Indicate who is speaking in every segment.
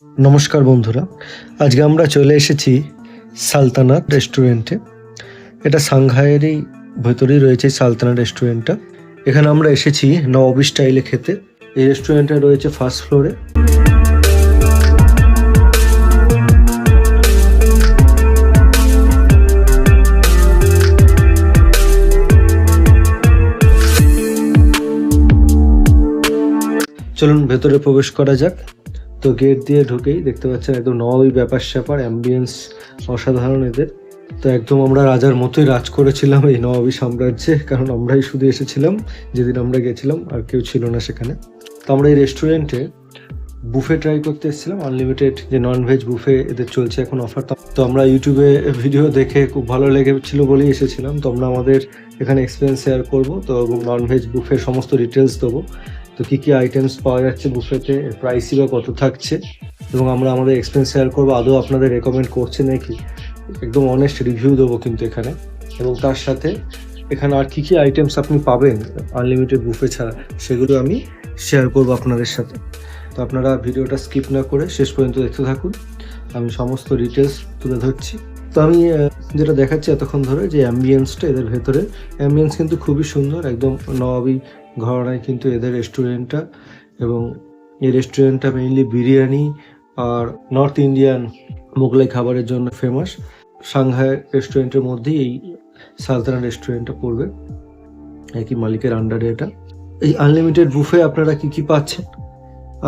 Speaker 1: নমস্কার বন্ধুরা, আজকে আমরা চলে এসেছি সালতানাত রেস্টুরেন্টে। এটা সাংহাইয়েরই ভেতরেই রয়েছে সালতানাত রেস্টুরেন্টটা। এখানে আমরা এসেছি নবাবি স্টাইলে খেতে। এই রেস্টুরেন্টটা রয়েছে ফার্স্ট ফ্লোরে। চলুন ভেতরে প্রবেশ করা যাক। তো গেট দিয়ে ঢুকেই দেখতে পাচ্ছেন একদম নবাবী ব্যাপার স্যাপার, অ্যাম্বিয়েন্স অসাধারণ এদের। তো একদম আমরা রাজার মতোই রাজ করেছিলাম এই নবাবী সাম্রাজ্যে, কারণ আমরাই শুধু এসেছিলাম যেদিন আমরা গেছিলাম, আর কেউ ছিল না সেখানে। তো আমরা এই রেস্টুরেন্টে বুফে ট্রাই করতে এসেছিলাম, আনলিমিটেড যে ননভেজ বুফে এদের চলছে এখন অফার। তো আমরা ইউটিউবে ভিডিও দেখে খুব ভালো লেগেছিল বলেই এসেছিলাম। তো আমরা আমাদের এখানে এক্সপিরিয়েন্স শেয়ার করবো, তো এবং ননভেজ বুফের সমস্ত ডিটেলস দেবো। তো কী কী আইটেমস পাওয়া যাচ্ছে বুফেতে, প্রাইসই বা কত থাকছে, এবং আমরা আমাদের এক্সপিরিয়েন্স শেয়ার করবো। আদৌ আপনাদের রেকমেন্ড করছে নাকি, একদম অনেস্ট রিভিউ দেবো কিন্তু এখানে। এবং তার সাথে এখানে আর কী কী আইটেমস আপনি পাবেন আনলিমিটেড বুফে ছাড়া, সেগুলো আমি শেয়ার করবো আপনাদের সাথে। তো আপনারা ভিডিওটা স্কিপ না করে শেষ পর্যন্ত দেখতে থাকুন, আমি সমস্ত ডিটেলস তুলে ধরছি। তো আমি যেটা দেখাচ্ছি এতক্ষণ ধরে যে অ্যাম্বিয়েন্সটা এদের ভেতরে, অ্যাম্বিয়েন্স কিন্তু খুবই সুন্দর, একদম নবাবী ঘরানায় কিন্তু এদের রেস্টুরেন্টটা। এবং এই রেস্টুরেন্টটা মেইনলি বিরিয়ানি আর নর্থ ইন্ডিয়ান মোগলাই খাবারের জন্য ফেমাস। সাংহাই রেস্টুরেন্টের মধ্যেই এই সালতানা রেস্টুরেন্টটা পড়বে, একই মালিকের আন্ডারে এটা। এই আনলিমিটেড বুফে আপনারা কি কি পাচ্ছেন?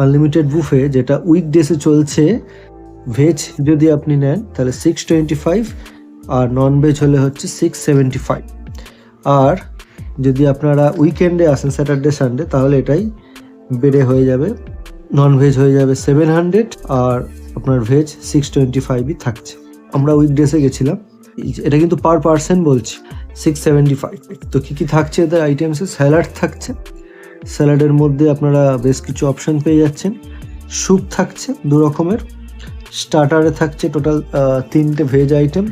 Speaker 1: আনলিমিটেড বুফে যেটা উইকডেসে চলছে, ভেজ যদি আপনি নেন তাহলে 625, আর নন ভেজ হলে হচ্ছে 675। আর যদি আপনারা উইকেন্ডে আসেন স্যাটারডে সানডে, তাহলে এটাই বেড়ে হয়ে যাবে, নন ভেজ হয়ে যাবে 700, আর আপনার ভেজ 625ই থাকছে। আমরা উইকডেসে গেছিলাম, এটা কিন্তু পার পার্সন বলছি 675। তো কী কী থাকছে এদের আইটেমসে? স্যালাড থাকছে, স্যালাডের মধ্যে আপনারা বেশ কিছু অপশন পেয়ে যাচ্ছেন। স্যুপ থাকছে 2 রকমের, স্টার্টারে থাকছে টোটাল 3টে ভেজ আইটেম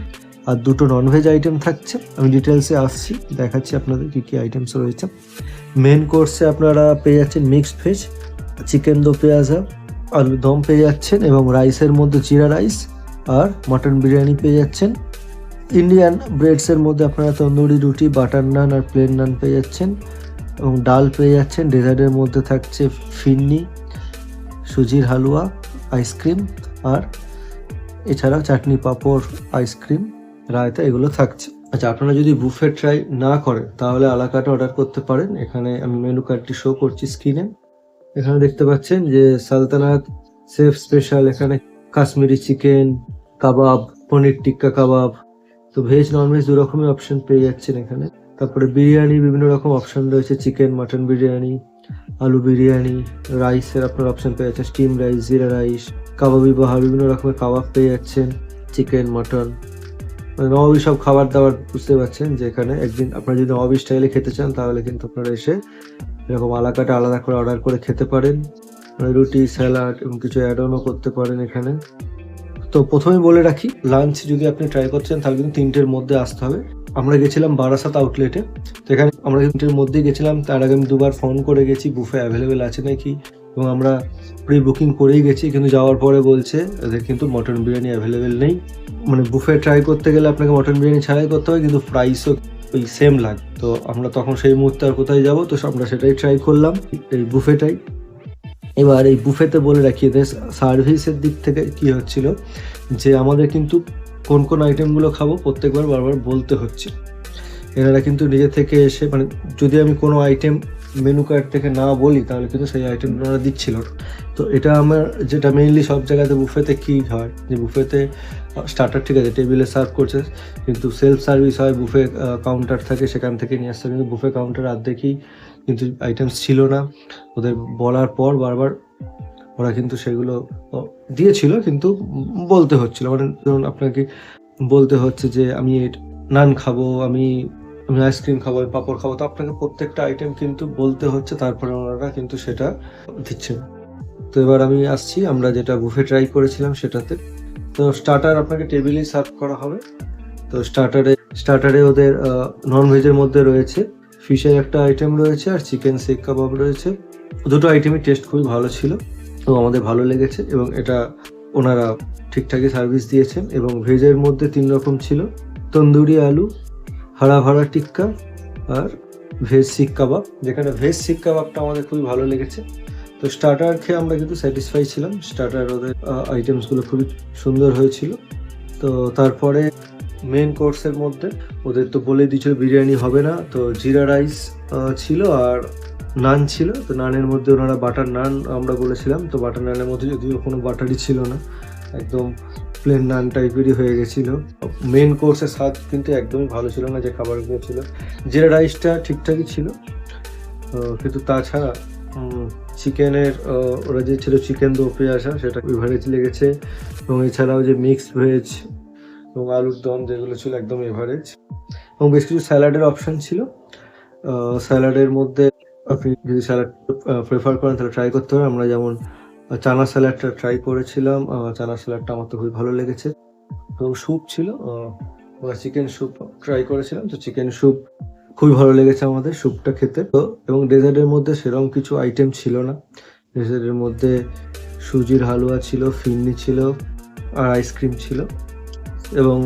Speaker 1: আর 2টো ননভেজ আইটেম থাকছে। আমি ডিটেলসে আসছি, দেখাচ্ছি আপনাদের কী কী আইটেমস রয়েছে। মেন কোর্সে আপনারা পেয়ে যাচ্ছেন মিক্সড ভেজ, চিকেন দো পেঁয়াজা, আলু দম পেয়ে যাচ্ছেন, এবং রাইসের মধ্যে জিরা রাইস আর মাটন বিরিয়ানি পেয়ে যাচ্ছেন। ইন্ডিয়ান ব্রেডসের মধ্যে আপনারা তন্দুরি রুটি, বাটার নান আর প্লেন নান পেয়ে যাচ্ছেন, এবং ডাল পেয়ে যাচ্ছেন। ডেজার্টের মধ্যে থাকছে ফিরনি, সুজির হালুয়া, আইসক্রিম, আর এছাড়াও চাটনি, পাঁপড়, আইসক্রিম, রায়তা, এগুলো থাকছে। আচ্ছা, আপনারা যদি বুফে ট্রাই না করেন তাহলে আলাকাটা অর্ডার করতে পারেন। এখানে আমি মেনু কার্ডটি শো করছি স্ক্রিনে। এখানে দেখতে পাচ্ছেন যে সালতানাত শেফ স্পেশাল, এখানে কাশ্মীরি চিকেন কাবাব, পনির টিক্কা কাবাব। তো ভেজ ননভেজ 2 রকমের অপশন পেয়ে যাচ্ছেন এখানে। তারপরে বিরিয়ানি বিভিন্ন রকম অপশন রয়েছে, চিকেন মাটন বিরিয়ানি, আলু বিরিয়ানি, রাইসের আপনার অপশন পেয়ে যাচ্ছেন, স্টিম রাইস, জিরা রাইস, কাবাবি বাহার, বিভিন্ন রকমের কাবাব পেয়ে যাচ্ছেন, চিকেন মাটন, মানে নবাবি সব খাবার দাবার। বুঝতে পারছেন যে এখানে একদিন আপনারা যদি নবাবি স্টাইলে খেতে চান তাহলে কিন্তু আপনারা এসে এরকম আলাকাটা আলাদা করে অর্ডার করে খেতে পারেন, মানে রুটি, স্যালাড এবং কিছু অ্যাড অনও করতে পারেন এখানে। তো প্রথমে বলে রাখি, লাঞ্চ যদি আপনি ট্রাই করছেন তাহলে কিন্তু 3টের মধ্যে আসতে হবে। আমরা গেছিলাম বারাসাত আউটলেটে, তো এখানে আমরা 3টের মধ্যেই গেছিলাম। তার আগে আমি 2বার ফোন করে গেছি বুফে অ্যাভেলেবেল আছে নাকি, এবং আমরা প্রি বুকিং করেই গেছি, কিন্তু যাওয়ার পরে বলছে এদের কিন্তু মটন বিরিয়ানি অ্যাভেলেবেল নেই। মানে বুফে ট্রাই করতে গেলে আপনাকে মটন বিরিয়ানি ছাড়াই করতে হবে, কিন্তু প্রাইসও ওই সেম লাগে। তো আমরা তখন সেই মুহূর্তে আর কোথায় যাবো, তো আমরা সেটাই ট্রাই করলাম, এই বুফেটাই। এবার এই বুফেতে বলে রাখি এদের সার্ভিসের দিক থেকে কি হচ্ছিল, যে আমাদের কিন্তু কোন কোন আইটেমগুলো খাবো প্রত্যেকবার বারবার বলতে হচ্ছে। এনারা কিন্তু নিজে থেকে এসে, মানে যদি আমি কোনো আইটেম মেনু কার্ড থেকে না বলি তাহলে কিন্তু সেই আইটেম ওনারা দিচ্ছিল। তো এটা আমার যেটা মেইনলি সব জায়গাতে বুফেতে কী হয়, যে বুফেতে স্টার্টার ঠিক আছে টেবিলে সার্ভ করছে, কিন্তু সেলফ সার্ভিস হয়, বুফে কাউন্টার থাকে, সেখান থেকে নিয়ে আসতে। কিন্তু বুফে কাউন্টার অর্ধেকই কিন্তু আইটেমস ছিল না, ওদের বলার পর বারবার ওরা কিন্তু সেগুলো দিয়েছিল, কিন্তু বলতে হচ্ছিল, মানে ধরুন আপনাকে বলতে হচ্ছে যে আমি নান খাবো, আমি আইসক্রিম খাবো, আমি পাঁপড় খাবো, তো আপনাকে প্রত্যেকটা আইটেম কিন্তু বলতে হচ্ছে, তারপরে ওনারা কিন্তু সেটা দিচ্ছেন। তো এবার আমি আসছি আমরা যেটা বুফে ট্রাই করেছিলাম সেটাতে। তো স্টার্টার আপনাকে টেবিলেই সার্ভ করা হবে। তো স্টার্টারে ওদের ননভেজের মধ্যে রয়েছে ফিশের একটা আইটেম রয়েছে, আর চিকেন শিক কাবাব রয়েছে। 2টো আইটেমই টেস্ট খুবই ভালো ছিল। তো আমাদের ভালো লেগেছে এবং এটা ওনারা ঠিকঠাকই সার্ভিস দিয়েছেন। এবং ভেজের মধ্যে 3 রকম ছিল, তন্দুরি আলু, হারা ভাড়া টিক্কা আর ভেজ শিক কাবাব, যেখানে ভেজ শিক কাবাবটা আমাদের খুবই ভালো লেগেছে। তো স্টার্টার খেয়ে আমরা কিন্তু স্যাটিসফাই ছিলাম, স্টার্টার ওদের আইটেমসগুলো খুবই সুন্দর হয়েছিল। তো তারপরে মেন কোর্সের মধ্যে ওদের তো বলে দিয়েছিল বিরিয়ানি হবে না, তো জিরা রাইস ছিল আর নান ছিল। তো নানের মধ্যে ওনারা বাটার নান আমরা বলেছিলাম, তো বাটার নানের মধ্যে যদিও কোনো বাটারই ছিল না, একদম প্লেন নান টাইপেরই হয়ে গেছিলো। মেন কোর্সের স্বাদ কিন্তু একদমই ভালো ছিল না, যে খাবারগুলো ছিল। জিরা রাইসটা ঠিকঠাকই ছিল, কিন্তু তাছাড়া চিকেনের ওরা যে ছিল চিকেন দো পেঁয়াজা, সেটা এভারেজ লেগেছে। এবং এছাড়াও যে মিক্সড ভেজ এবং আলুর দম যেগুলো ছিল একদম এভারেজ। এবং বেশ কিছু স্যালাডের অপশান ছিল। স্যালাডের মধ্যে আপনি যদি স্যালাড প্রেফার করেন তাহলে ট্রাই করতে হবে। আমরা যেমন চানা স্যালাডটা ট্রাই করেছিলাম, চানা স্যালাডটা আমার তো খুবই ভালো লেগেছে। এবং স্যুপ ছিল, আমরা চিকেন স্যুপ ট্রাই করেছিলাম, তো চিকেন স্যুপ খুবই ভালো লেগেছে আমাদের স্যুপটা খেতে। তো এবং ডেজার্টের মধ্যে সেরকম কিছু আইটেম ছিল না। ডেজার্টের মধ্যে সুজির হালুয়া ছিল, ফিরনি ছিল আর আইসক্রিম ছিল এবং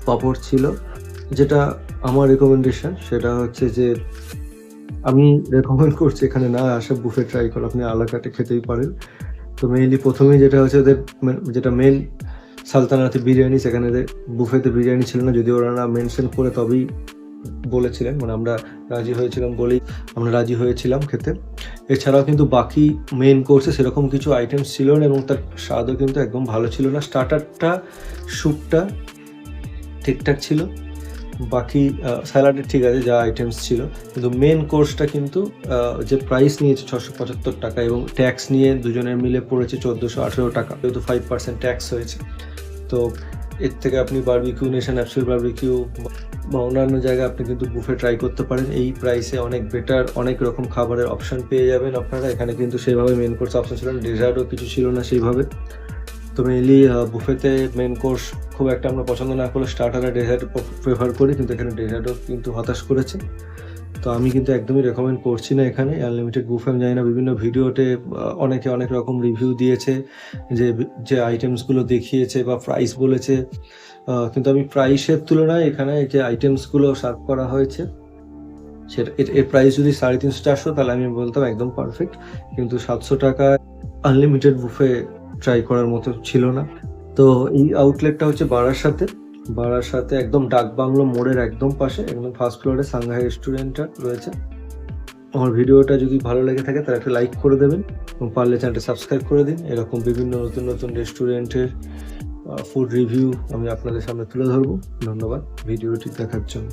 Speaker 1: পাঁপড় ছিল। যেটা আমার রেকমেন্ডেশন সেটা হচ্ছে যে আমি রেকমেন্ড করছি এখানে না আসা, বুফে ট্রাই করো, আপনি আলাকাটে খেতেই পারেন। তো মেইনলি প্রথমেই যেটা হচ্ছে ওদের যেটা মেন সালতানাতে বিরিয়ানি, সেখানে বুফেতে বিরিয়ানি ছিল না, যদিও ওরা মেনশন করে তবেই বলেছিলেন, মানে আমরা রাজি হয়েছিলাম বলেই আমরা রাজি হয়েছিলাম খেতে। এছাড়াও কিন্তু বাকি মেন কোর্সে সেরকম কিছু আইটেমস ছিল না এবং তার স্বাদও কিন্তু একদম ভালো ছিল না। স্টার্টারটা স্যুপটা ঠিকঠাক ছিল, বাকি স্যালাডে ঠিক আছে যা আইটেমস ছিল, কিন্তু মেন কোর্সটা কিন্তু যে প্রাইস নিয়েছে 675 টাকা এবং ট্যাক্স নিয়ে দুজনের মিলে পড়েছে 1418 টাকা, যেহেতু 5% ট্যাক্স হয়েছে। তো এর থেকে আপনি বারবিকিউ নেশন, অ্যাবসলিউট বারবিকিউ বা অন্যান্য জায়গায় আপনি কিন্তু বুফে ট্রাই করতে পারেন। এই প্রাইসে অনেক বেটার অনেক রকম খাবারের অপশান পেয়ে যাবেন আপনারা। এখানে কিন্তু সেইভাবে মেন কোর্স অপশান ছিল না, ডেজার্টও কিছু ছিল না সেইভাবে। তো মেনলি বুফেতে মেন কোর্স খুব একটা আমরা পছন্দ না করলে স্টার্টার আর ডেজার্ট প্রেফার করি, কিন্তু এখানে ডেজার্টও কিন্তু হতাশ করেছে। তো আমি কিন্তু একদমই রেকমেন্ড করছি না এখানে আনলিমিটেড বুফে। আমি জানি না বিভিন্ন ভিডিওতে অনেকে অনেক রকম রিভিউ দিয়েছে, যে আইটেমসগুলো দেখিয়েছে বা প্রাইস বলেছে, কিন্তু আমি প্রাইসের তুলনায় এখানে যে আইটেমসগুলো সার্ভ করা হয়েছে সেটা এর প্রাইস যদি 350-400 তাহলে আমি বলতাম একদম পারফেক্ট, কিন্তু 700 টাকায় আনলিমিটেড বুফে ট্রাই করার মতো ছিল না। তো এই আউটলেটটা হচ্ছে বারাসাতে একদম ডাকবাংলো মোড়ের একদম পাশে, একদম ফার্স্ট ফ্লোরে সাংহাই রেস্টুরেন্টটা রয়েছে। আমার ভিডিওটা যদি ভালো লেগে থাকে তাহলে একটা লাইক করে দেবেন এবং পারলে চ্যানেলটা সাবস্ক্রাইব করে দিন। এরকম বিভিন্ন নতুন নতুন রেস্টুরেন্টের ফুড রিভিউ আমি আপনাদের সামনে তুলে ধরবো। ধন্যবাদ ভিডিওটি দেখার জন্য।